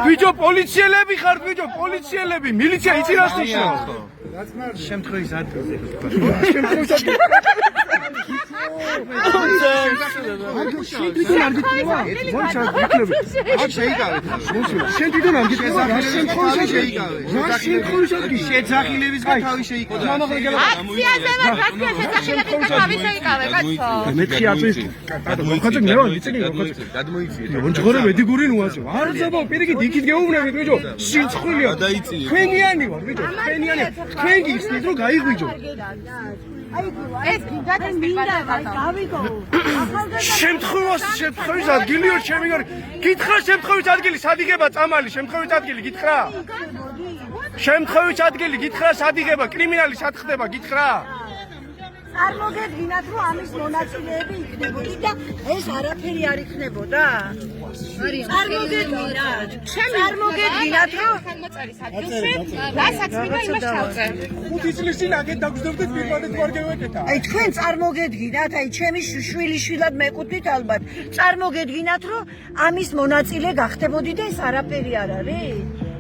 ბიჭო პოლიციელები ხართ ბიჭო პოლიციელები მილიცია იცი რას ნიშნავს შემთხვევის ადგილზე შემთხვევის ადგილია ჩემი გარი გითხრა შემთხვევის ადგილი სად იღება წამალი შემთხვევის ადგილი გითხრა შემთხვევის ადგილი გითხრა სად იღება კრიმინალი სად ხდება გითხრა წარმოგედგინათ რომ ამის მონაწილეები იქნებოდი და ეს არაფერი არ იქნებოდა წარმოგედგინათ რომ ხელმოწერის ადგილში რასაც მინდა იმას ჩავწერ 5 წლის წინ აქეთ დაგждებდით პირვანდ თუ არ გევეკეთა აი თქვენ წარმოგედგინათ აი ჩემი შვილიშვილად მეკუთვნით ალბათ წარმოგედგინათ რომ ამის მონაწილე გახდებოდი და ეს არაფერი არ არის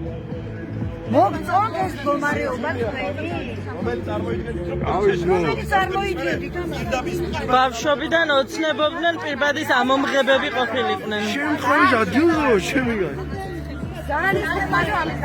მოგწონთ ეს მდგომარეობა თქვენი ბავშვობიდან ოცნებობდნენ პირბადის ამომღებები ყოფილიყვნენ შემთხვევის ადგილზე ჩემი გარი ძალიან ისე მაგრამ ამის